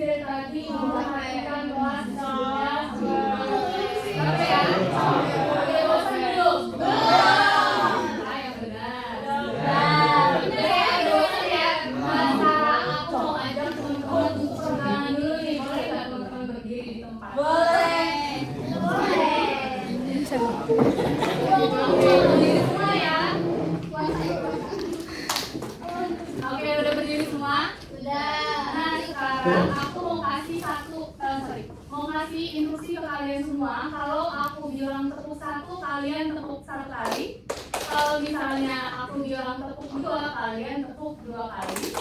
dari tadi memperhatikan kelas tapi ya, udah bosan belum? Ayo benar. Benar ya, udah bosan ya. Sekarang aku mau ajak teman-teman untuk pegangan dulu nih. Boleh nggak teman-teman berdiri di tempat? Boleh. Berdiri semua ya. Oke, udah berdiri semua? Udah. Nah, sekarang aku mau kasih instruksi ke kalian semua. Kalau aku bilang tepuk satu, kalian tepuk satu kali. Kalau misalnya aku bilang tepuk dua, kalian tepuk dua kali.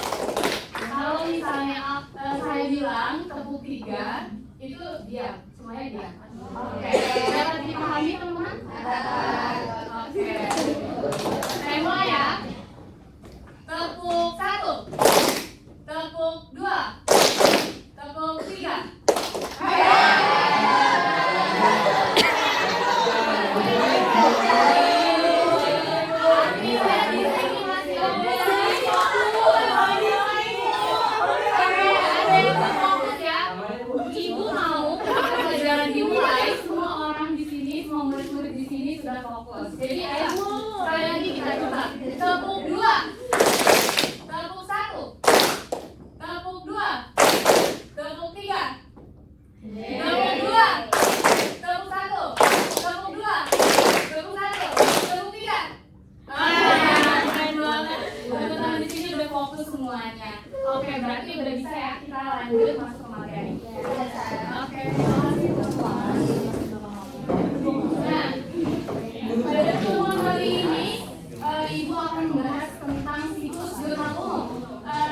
Kalau misalnya saya bilang tepuk tiga, itu diam, semuanya diam. Oke, dapat dipahami teman-teman? Oke. Saya mulai ya. Tepuk satu, tepuk dua, tepuk tiga. Ibu mau pelajaran dimulai, semua orang di sini, semua murid-murid di sini sudah fokus. Jadi ayo sekali lagi kita coba. Tepuk dua, tepuk satu, tepuk dua, tepuk tiga, tepuk dua, tepuk satu, tepuk dua, tepuk satu, tepuk tiga. Keren banget. Teman-teman di sini udah fokus semuanya. Oke, berarti udah bisa ya, kita lanjut masuk ke materi. Oke, terima kasih teman-teman. Nah, pada pertemuan kali ini Ibu akan membahas tentang siklus geotermal umum.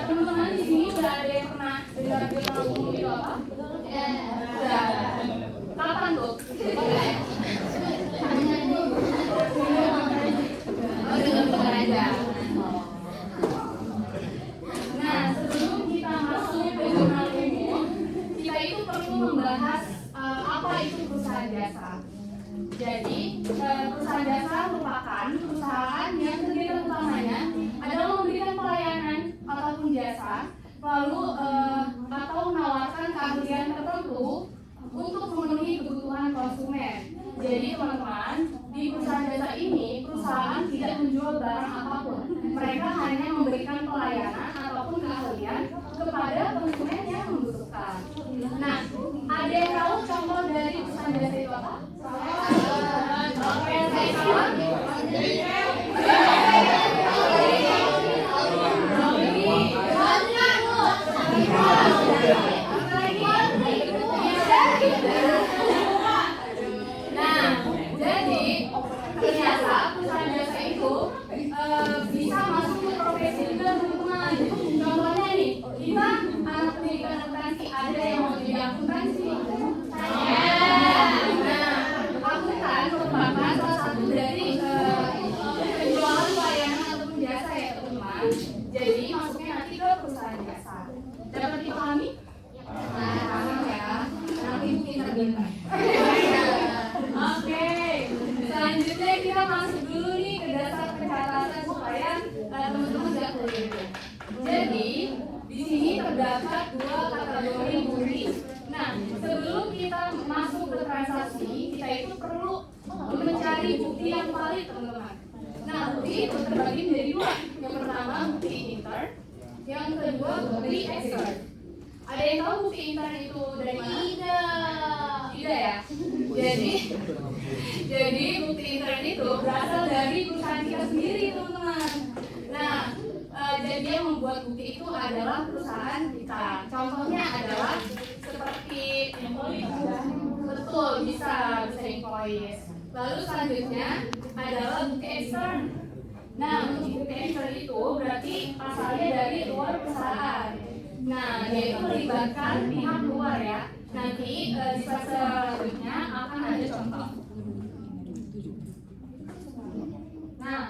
Teman-teman di sini udah ada yang pernah dengar geotermal umum itu apa? Udah. Kapan tuh? Oh, dengar aja. Nah, sebelum kita masuk ke geotermal umum, kita itu perlu membahas apa itu perusahaan jasa. Jadi, perusahaan jasa merupakan perusahaan yang kegiatan utamanya adalah memberikan pelayanan ataupun jasa, lalu atau menawarkan keahlian tertentu untuk memenuhi kebutuhan konsumen. Jadi teman-teman, di perusahaan jasa ini, perusahaan tidak menjual barang apapun. Mereka hanya memberikan pelayanan ataupun keahlian kepada konsumen yang membutuhkan. Nah, ada yang tahu contoh dari perusahaan jasa itu apa? Oke, saya salah. Nah, jadi ternyata perusahaan jasa itu bisa masuk ke profesi juga teman-teman. Contohnya nih, kita anak pendidikan akuntansi, ada yang mau jadi akuntansi. Akuntan merupakan salah satu dari penjualan pelayanan ataupun jasa ya teman-teman. Jadi masuknya nanti ke perusahaan jasa. Dapat dipahami? Paham ya. Nanti mungkin terdengar. Oke. Selanjutnya kita masuk dulu nih ke dasar pencatatan supaya teman-teman nggak keliru. Jadi di sini terdapat dua kategori bukti. Nah, sebelum kita masuk ke transaksi, kita itu perlu mencari bukti yang valid, teman-teman. Nah, bukti itu terbagi menjadi dua. Yang pertama bukti intern, yang kedua bukti extern. Ada yang tahu bukti intern itu dari mana? Tidak ya. Jadi bukti intern itu berasal dari perusahaan kita sendiri, teman-teman. Nah, jadi yang membuat bukti itu adalah perusahaan kita. Contohnya adalah seperti invoice. Betul, bisa invoice. Lalu selanjutnya adalah bukti ekstern. Nah, untuk bukti ekstern itu berarti asalnya dari luar perusahaan. Nah, dia itu melibatkan pihak luar ya. Nanti di fase selanjutnya akan ada contoh. Nah,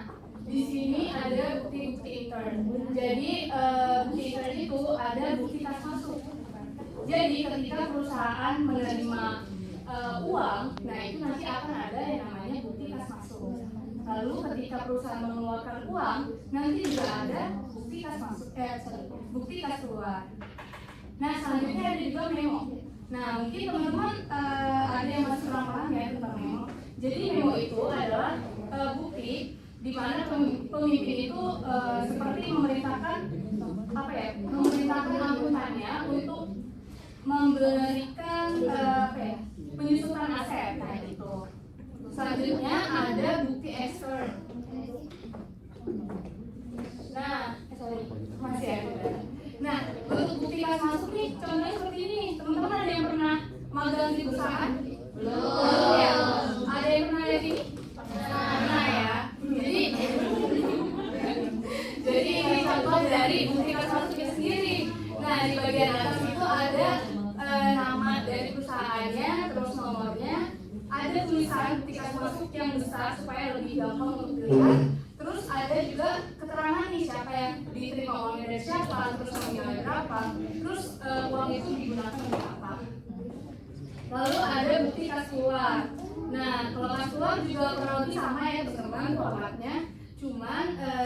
di sini ada bukti intern. Jadi bukti intern itu ada bukti kas masuk. Jadi ketika perusahaan menerima uang, nah itu nanti akan ada yang namanya bukti kas masuk. Lalu ketika perusahaan mengeluarkan uang, nanti juga ada bukti kas masuk, bukti kas keluar. Nah, selanjutnya ada juga memo. Nah, mungkin teman-teman ada yang masih kurang paham ya tentang memo. Jadi memo itu adalah bukti di mana pemimpin itu seperti memerintahkan memerintahkan anggotanya untuk memberikan penyusutan aset. Nah, itu. Selanjutnya ada bukti ekstern. Nah, masih ada. Nah, untuk bukti kas masuk nih, contohnya seperti ini. Teman-teman ada yang pernah magang di perusahaan? Belum. Ya. Ada yang pernah lihat ini? Pernah ya. Jadi ini contoh dari bukti kas masuk itu sendiri. Nah, di bagian atas itu ada nama dari perusahaannya, terus nomornya. Ada tulisan bukti kas masuk yang besar supaya lebih gampang untuk dilihat. Terus ada juga keterangan nih siapa yang diterima uangnya dari siapa, terus nominalnya berapa, terus uang itu digunakan untuk apa. Lalu ada bukti kas keluar. Nah, kalau kas keluar juga kurang lebih sama ya teman-teman formatnya. Cuman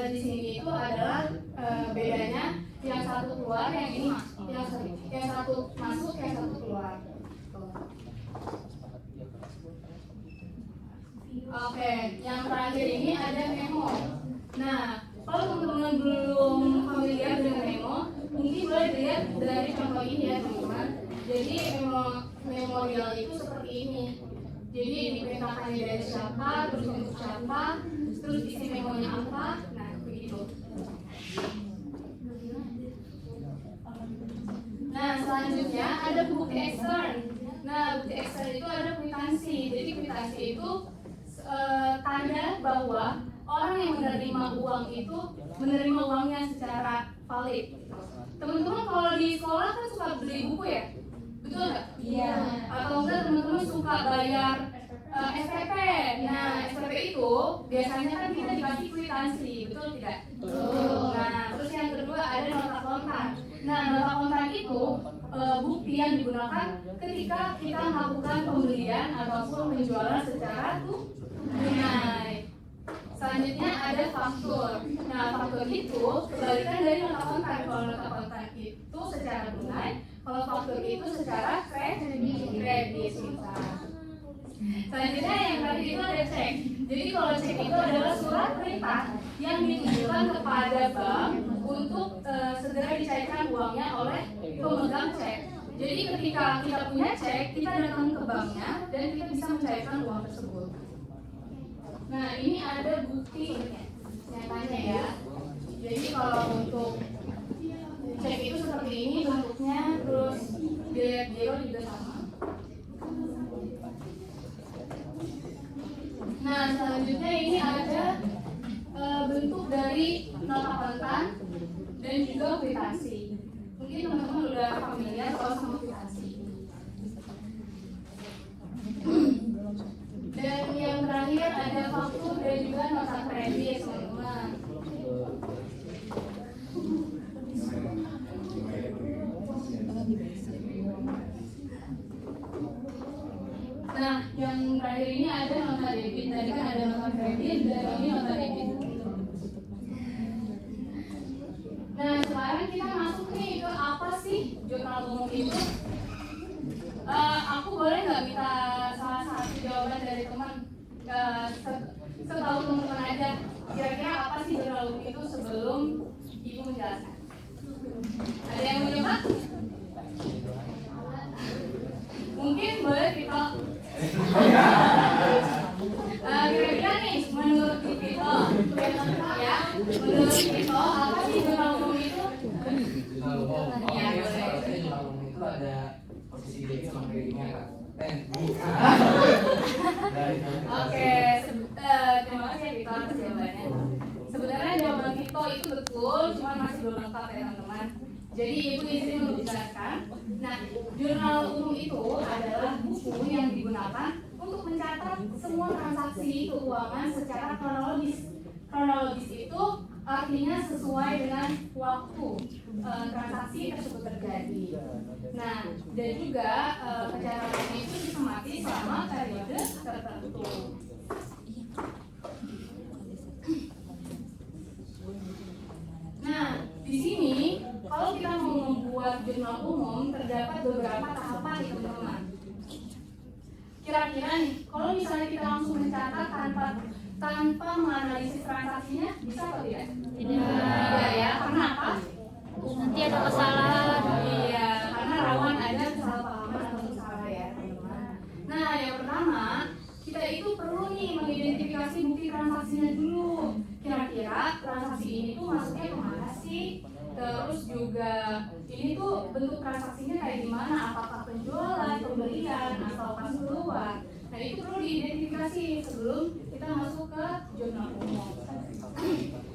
di sini itu adalah bedanya yang satu keluar, yang ini yang satu masuk, yang satu keluar. Oke, yang terakhir ini ada memo. Nah, kalau teman-teman belum familiar dengan memo, mungkin boleh dilihat dari contoh ini ya teman-teman. Jadi memorial itu seperti ini. Jadi diperintahkannya dari siapa, terus untuk siapa, terus isi memonya apa. Nah, begitu. Nah, selanjutnya ada bukti ekstern. Nah, bukti ekstern itu ada kwitansi. Jadi kwitansi itu tanda bahwa orang yang menerima uang itu menerima uangnya secara valid. Teman-teman kalau di sekolah kan suka beli buku ya, betul nggak? Iya. Atau enggak teman-teman suka bayar SPP. Nah, SPP itu biasanya kan kita dikasih kwitansi, betul tidak? Betul. Nah, terus yang kedua ada nota kontan. Nah, nota kontan itu bukti yang digunakan ketika kita melakukan pembelian ataupun penjualan secara tunai. Selanjutnya ada faktur. Nah, faktur itu kebalikan dari nota kontan. Kalau nota kontan itu secara tunai, kalau faktur itu secara kredit. Selanjutnya yang tadi itu ada cek. Jadi kalau cek itu adalah surat perintah yang ditujukan kepada bank untuk segera dicairkan uangnya oleh pemegang cek. Jadi ketika kita punya cek, kita datang ke banknya dan kita bisa mencairkan uang tersebut. Nah, ini ada bukti nyatanya ya. Jadi kalau untuk cek itu seperti ini bentuknya, terus dilihat giro juga sama. Nah, selanjutnya ini ada bentuk dari nota kontan dan juga kwitansi. Mungkin teman-teman udah familiar kalau sama kwitansi. Dan yang terakhir ada faktur dan juga nota kredit, teman-teman. Nah, yang terakhir ini ada nota debit. Tadi kan ada nota kredit dan ini nota debit. Nah, sekarang kita masuk nih ke apa sih jurnal umum itu? Aku boleh nggak minta salah satu jawaban dari teman? Setahu teman-teman aja. Kira-kira apa sih jurnal umum itu sebelum ibu menjelaskan? Ada yang mau jawab? Mungkin boleh kita. Kira-kira nih menurut Vito, ya, menurut Vito apa sih jurnal umum itu? Ya, boleh. Jurnal umum itu ada posisi debit sama kreditnya kan. Oke, terima kasih ya Vito atas jawabannya. Sebenarnya jawaban Vito itu betul, cuma masih belum lengkap ya teman-teman. Jadi ibu di sini mau menjelaskan. Nah, jurnal umum itu adalah buku yang digunakan untuk mencatat semua transaksi keuangan secara kronologis. Kronologis itu artinya sesuai dengan waktu transaksi tersebut terjadi. Nah, dan juga pencatatan itu disemati selama periode tertentu. Nah, di sini kalau kita mau membuat membuat jurnal umum terdapat beberapa tahapan nih teman-teman. Kira-kira nih, kalau misalnya kita langsung mencatat tanpa menganalisis transaksinya, bisa atau tidak? Tidak ya, karena apa? Nanti ada kesalahan. Iya, karena rawan ada kesalahpahaman atau salah ya teman-teman. Nah, yang pertama, kita itu perlu nih mengidentifikasi bukti transaksinya dulu. Kira-kira transaksi ini tuh masuknya kemana sih? Terus juga ini tuh bentuk transaksinya kayak gimana? Apakah penjualan, pembelian, atau pas keluar? Nah, itu perlu diidentifikasi sebelum kita masuk ke jurnal umum.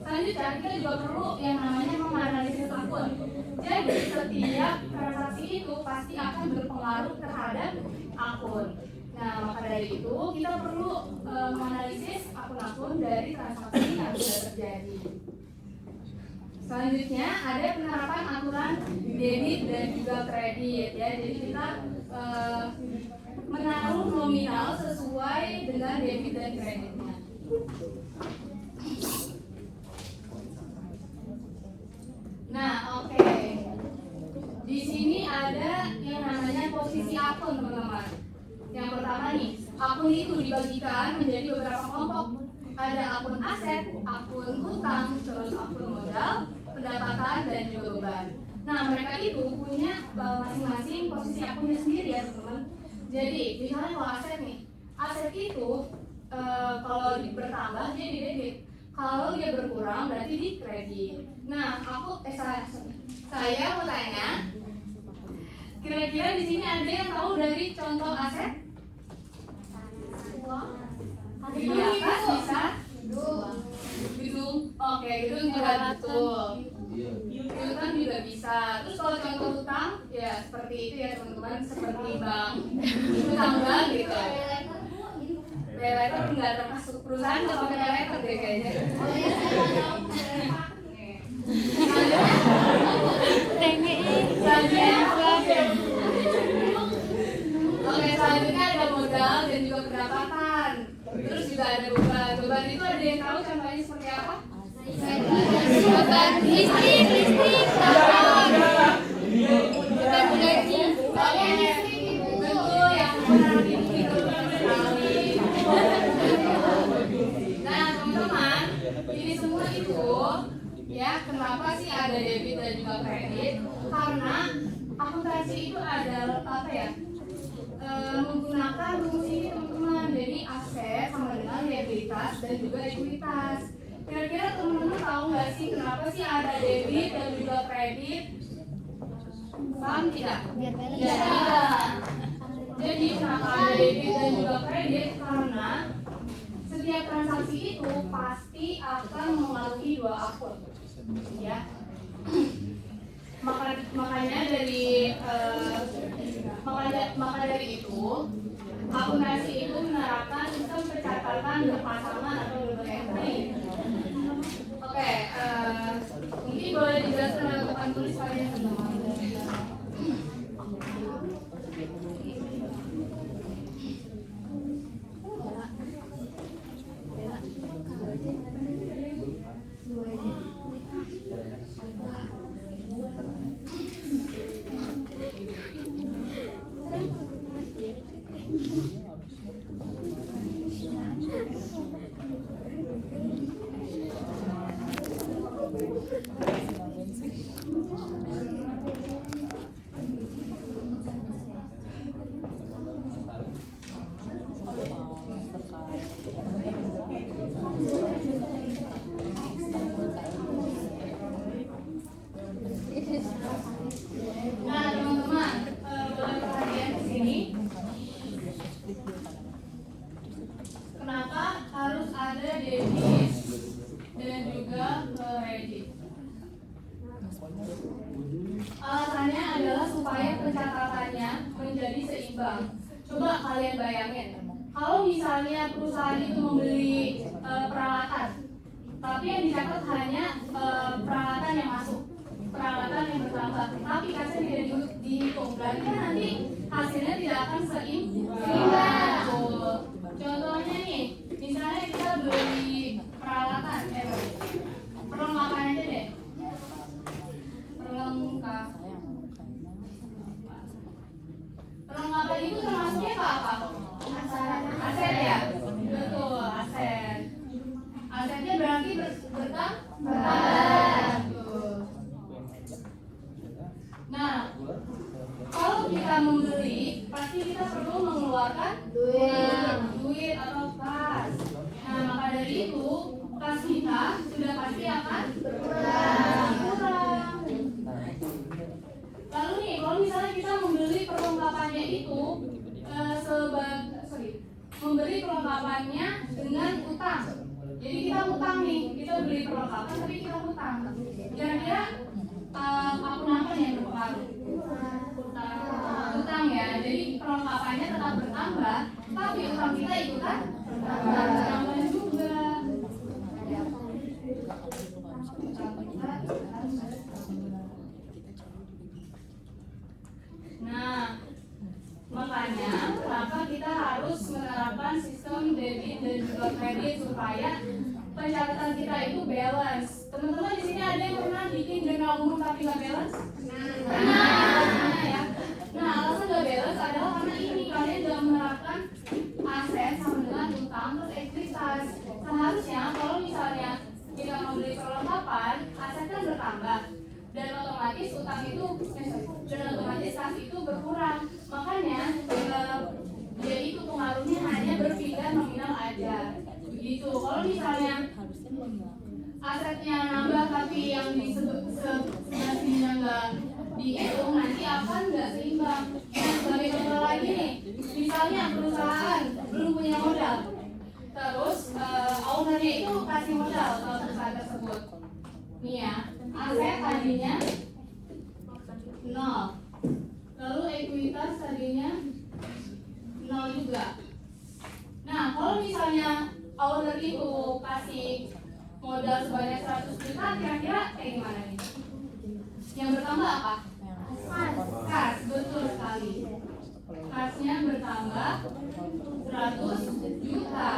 Selanjutnya kita juga perlu yang namanya menganalisis akun. Jadi setiap transaksi itu pasti akan berpengaruh terhadap akun. Nah, maka dari itu kita perlu menganalisis akun-akun dari transaksi yang sudah terjadi. Selanjutnya ada penerapan aturan debit dan juga kredit ya. Jadi kita menaruh nominal sesuai dengan debit dan kreditnya. Nah, oke. Di sini ada yang namanya posisi akun, teman-teman. Yang pertama nih, akun itu dibagikan menjadi beberapa kelompok. Ada akun aset, akun hutang, terus akun modal, pendapatan, dan juga beban. Nah, mereka itu punya masing-masing posisi akunnya sendiri ya, teman-teman. Jadi, misalnya kalau aset nih, aset itu kalau bertambah dia di debit. Kalau dia berkurang berarti di kredit. Nah, saya mau tanya, kira-kira di sini ada yang tahu dari contoh aset? Iya, kan bisa? Gedung. Oke, gedung juga betul. Hutang juga bisa. Terus kalau contoh hutang, ya seperti itu ya teman-teman, seperti bank, hutang bank gitu. Paylater nggak termasuk perusahaan nggak pakai paylater deh kayaknya. Oke, selanjutnya ada modal dan juga pendapatan. Terus juga ada beban. Beban itu ada yang tahu contohnya seperti apa? Beban listrik, beban gaji. Betul, yang benar itu kita benar sekali. Nah, teman-teman, ini semua itu ya, kenapa sih ada debit dan juga kredit? Karena akuntansi itu adalah apa ya? Menggunakan rumus ini teman-teman. Jadi aset sama dengan liabilitas dan juga ekuitas. Kira-kira teman-teman tahu nggak sih kenapa sih ada debit dan juga kredit? Paham tidak? Ya. Jadi kenapa ada debit dan juga kredit? Karena setiap transaksi itu pasti akan melalui dua akun, ya. Makanya dari itu akuntansi itu menerapkan sistem pencatatan berpasangan atau double entry. Oke, mungkin boleh dijelaskan oleh papan tulis kalian teman-teman. Nah, teman-teman, boleh perhatian di sini. Kenapa harus ada debit dan juga kredit? Alasannya adalah supaya pencatatannya menjadi seimbang. Coba kalian bayangin, kalau misalnya perusahaan itu membeli peralatan, tapi yang dicatat hanya peralatan yang masuk, peralatan yang bertambah, tapi kasnya tidak dihitung, berarti kan nanti hasilnya tidak akan seimbang. Contohnya nih, misalnya kita beli peralatan, perlengkapan aja deh, perlengkapan perlengkapan tapi kita hutang. Kira-kira akun apa nih yang berpengaruh? Hutang ya. Jadi perlengkapannya tetap bertambah, tapi hutang kita ikutan bertambah juga. Nah, makanya kenapa kita harus menerapkan sistem debit dan juga kredit supaya pencatatan kita itu balance. Teman-teman di sini ada yang pernah bikin jurnal umum tapi nggak balance? Nah, ya. Nah, alasan nggak balance adalah karena ini kalian sudah menerapkan aset sama dengan utang terus ekuitas. Seharusnya kalau misalnya kita membeli perlengkapan, aset kan bertambah dan otomatis utang itu dan otomatis kas itu berkurang. Makanya jadi itu pengaruhnya hanya berpindah nominal aja. Begitu. Kalau misalnya asetnya nambah tapi yang sebelumnya nggak dihitung, nanti akan nggak seimbang. Nah, sebagai contoh lagi nih, misalnya perusahaan belum punya modal, terus ownernya itu kasih modal ke perusahaan tersebut. Nih ya, aset tadinya 0, lalu ekuitas tadinya 0 juga. Nah, kalau misalnya owner itu kasih modal sebanyak 100 juta, kira-kira kayak gimana nih? Yang bertambah apa? Kas, betul sekali. Kasnya bertambah 100 juta.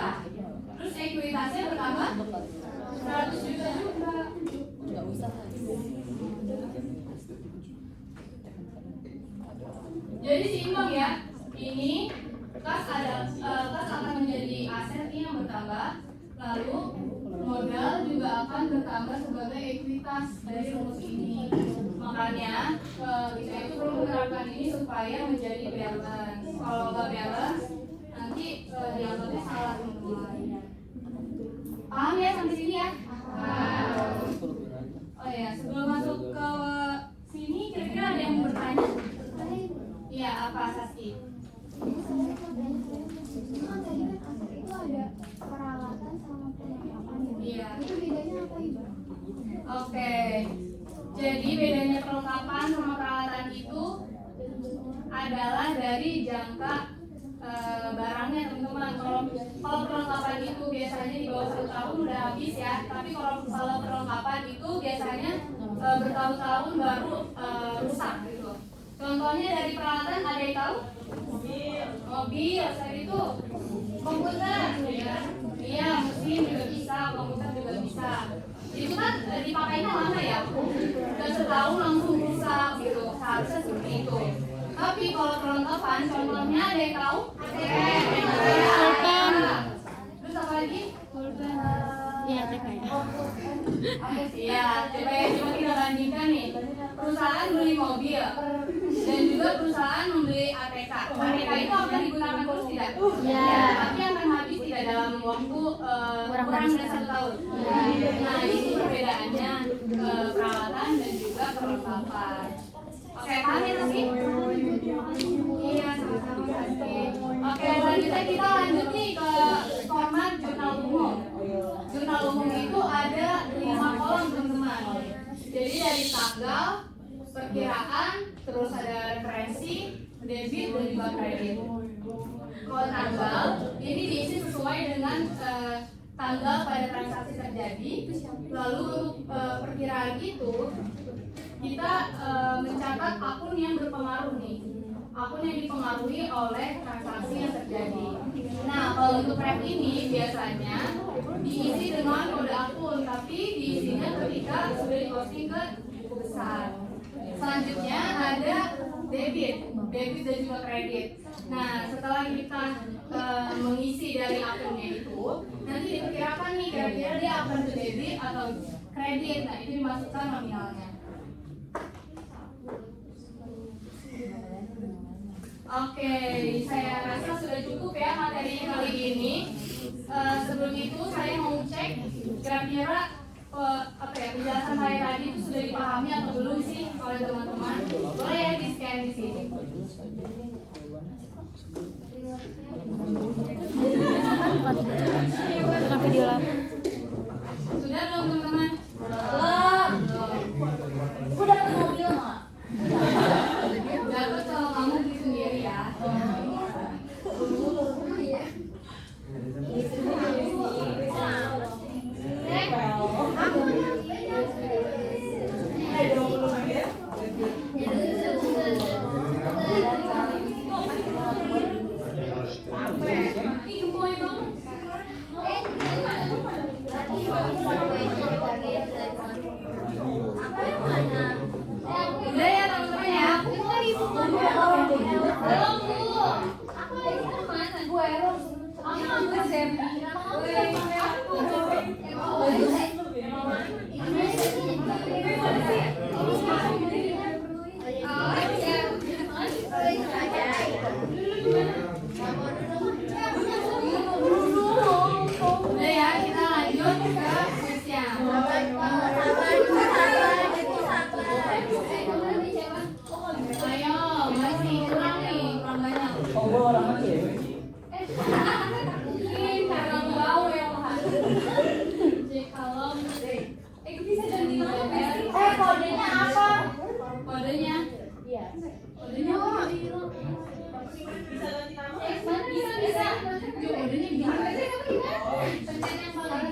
Terus ekuitasnya bertambah 100 juta juga. Jadi seimbang ya. Ini kas akan menjadi aset yang bertambah, lalu modal juga akan bertambah sebagai ekuitas dari rumus ini. Makanya kita itu perlu menerapkan ini supaya menjadi balance. Kalau nggak balance, nanti dianggapnya salah teman-teman. Paham ya sampai sini ya? Oh ya, sebelum masuk ke sini, kira-kira ada yang mau bertanya? Iya, apa Sasti? Itu ada peralatan sama perlengkapan. Iya. Itu bedanya apa Ibu? Oke. Jadi bedanya perlengkapan sama peralatan itu adalah dari jangka barangnya teman-teman. Kalau perlengkapan itu biasanya di bawah 1 tahun udah habis ya. Tapi kalau perlengkapan itu biasanya bertahun-tahun baru rusak gitu. Contohnya dari peralatan ada yang tahu? Mobil, tadi itu komputer, ya. Iya, mesin juga bisa, komputer juga bisa. Itu kan dipakainya lama ya, dan setahun langsung rusak gitu. Seharusnya seperti itu. Tapi kalau perlengkapan, contohnya ada yang tahu? Pulpen. Terus apa lagi? Pulpen. Iya, kayak. Iya, coba kita bandingkan nih. Perusahaan beli mobil dan juga perusahaan membeli ATK. ATK itu akan digunakan terus tidak? Iya. Tapi akan habis tidak dalam waktu kurang dari 1 tahun. Nah, itu perbedaannya peralatan dan juga perlengkapan. Oke, paham ya tadi? Iya, sama-sama tadi. Oke, selanjutnya kita lanjut nih ke format jurnal umum. Jurnal umum itu ada 5 kolom teman-teman. Jadi dari tanggal, perkiraan, terus ada referensi, debit dan juga kredit. Kalau tanggal ini diisi sesuai dengan tanggal pada transaksi terjadi. Lalu untuk perkiraan itu kita mencatat akun yang berpengaruh nih. Akun yang dipengaruhi oleh transaksi yang terjadi. Nah, kalau untuk ref ini biasanya diisi dengan kode akun, tapi diisinya ketika sudah diposting ke buku besar. Selanjutnya ada debit dan juga kredit. Nah, setelah kita mengisi dari akunnya itu, nanti diperkirakan nih kira-kira dia akan ke debit atau kredit. Nah, itu dimasukkan nominalnya. Oke, saya rasa sudah cukup ya materinya kali ini. Sebelum itu saya mau cek kira-kira penjelasan saya tadi itu sudah dipahami atau belum sih oleh teman-teman. Boleh ya di scan di sini. Bukan video lama. Sudah belum teman-teman? Bisa. Yuk, odenya gimana sih? Pencet yang paling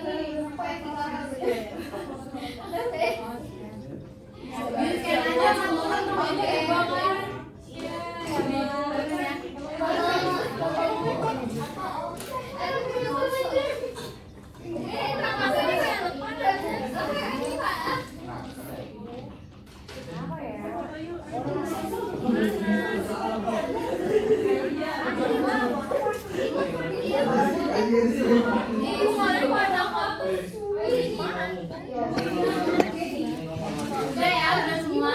udah ya, udah semua.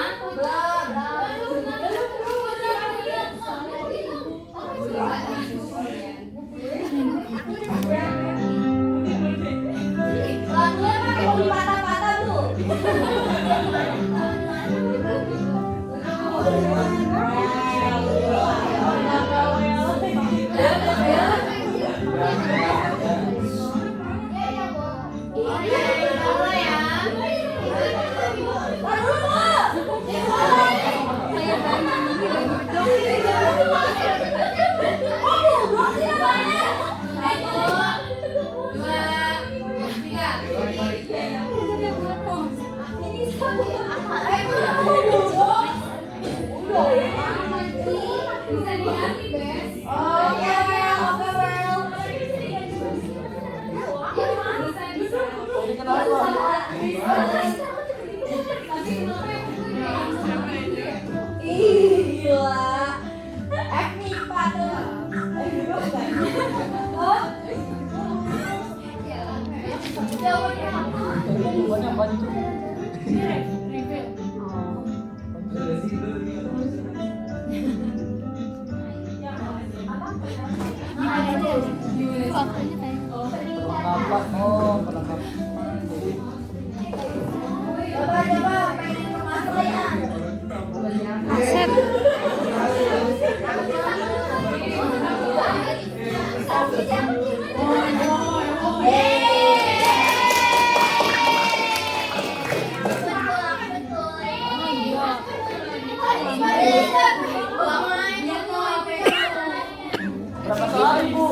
Berapa soal ibu?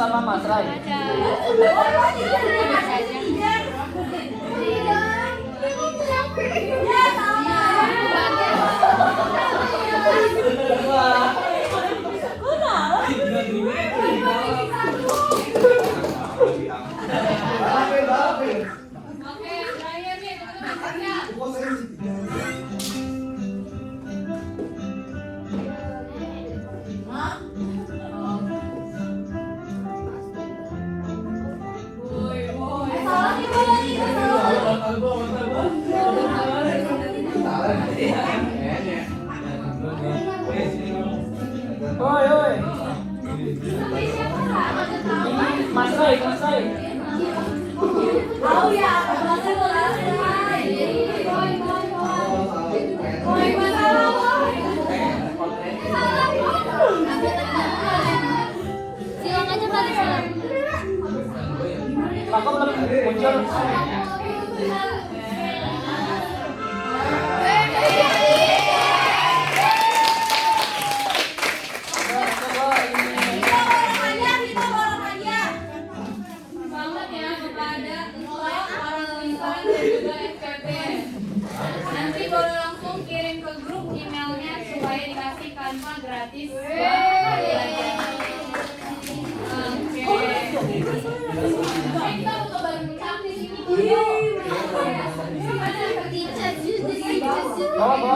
Sama Mas Rai. Wah. Sampai siapa Kak? Ini Mas Rai, Mas Rai. Tahu ya, bahasa kelas Boy, masalah boy. Silang aja kali silang. Kakak belum muncul. Selamat ya kepada semua orang lisan dan juga FKP. Nanti boleh langsung kirim ke grup emailnya supaya dikasih Canva gratis. Oke. Kita foto bareng di sini. Bawa.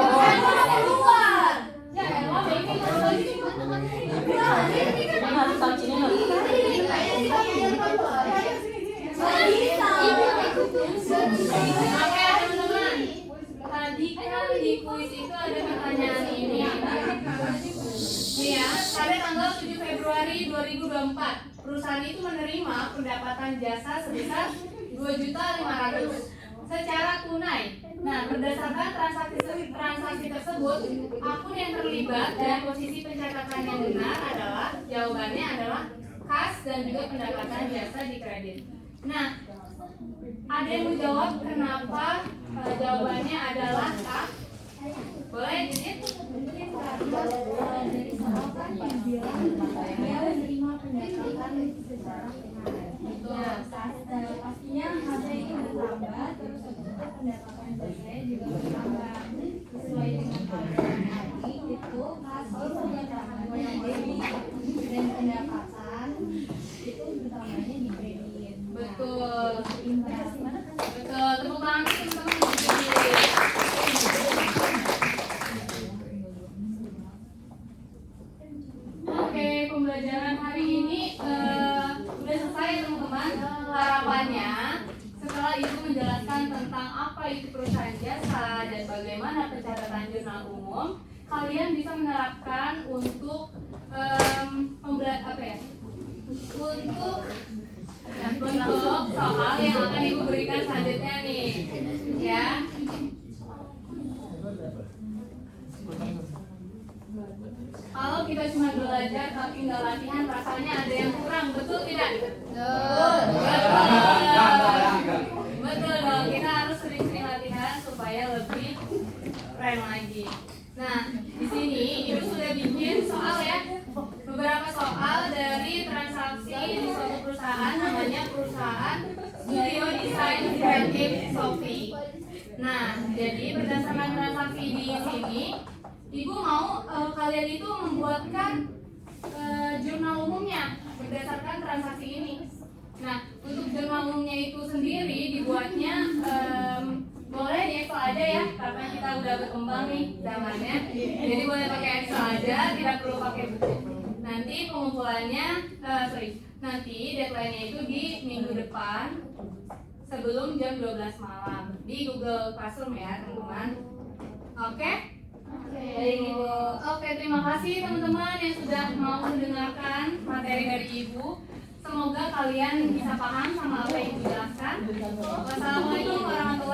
Ya, elah, ini foto lagi. Ini harus tak sini loh. Oke teman-teman, tadi kan di kuis itu ada pertanyaan ini. Nih ya, pada tanggal 7 Februari 2024, perusahaan itu menerima pendapatan jasa sebesar 2.500.000 secara tunai. Nah, berdasarkan transaksi tersebut, akun yang terlibat dan posisi pencatatan yang benar adalah jawabannya adalah kas dan juga pendapatan jasa di kredit. Nah, ada yang mau jawab kenapa jawabannya adalah A? Boleh, Didit? Dari soal kan yang bilang dia menerima pendapatan secara tunai. Betul. Pastinya harga ini bertambah, terus untuk pendapatan saya juga bertambah sesuai dengan peraturan tadi itu hasil pendapatan dan pendapatan itu bertambahnya di kredit. Betul. Imbas. Betul. Tepuk tangan teman-teman untuk Didit. Oke, pembelajaran hari ini udah selesai teman-teman. Harapannya setelah Ibu menjelaskan tentang apa itu perusahaan jasa dan bagaimana pencatatan jurnal umum, kalian bisa menerapkan untuk untuk soal yang akan Ibu berikan selanjutnya nih, ya. Kalau kita cuma belajar tapi nggak latihan, rasanya ada yang kurang, betul tidak? Betul. Betul dong. Kita harus sering-sering latihan supaya lebih keren lagi. Nah, di sini Ibu sudah bikin soal ya, beberapa soal dari transaksi di suatu perusahaan namanya perusahaan Studio Design Creative Sophie. Nah, jadi berdasarkan transaksi di sini, Ibu mau kalian itu membuatkan jurnal umumnya berdasarkan transaksi ini. Nah, untuk jurnal umumnya itu sendiri dibuatnya boleh di Excel aja ya, karena kita udah berkembang nih zamannya. Jadi boleh pakai Excel aja, tidak perlu pakai buku. Nanti pengumpulannya, nanti deadline-nya itu di minggu depan sebelum jam 12 malam di Google Classroom ya teman-teman. Oke? Oke, terima kasih teman-teman yang sudah mau mendengarkan materi dari Ibu. Semoga kalian bisa paham sama apa yang Ibu jelaskan. Wassalamualaikum warahmatullahi wabarakatuh.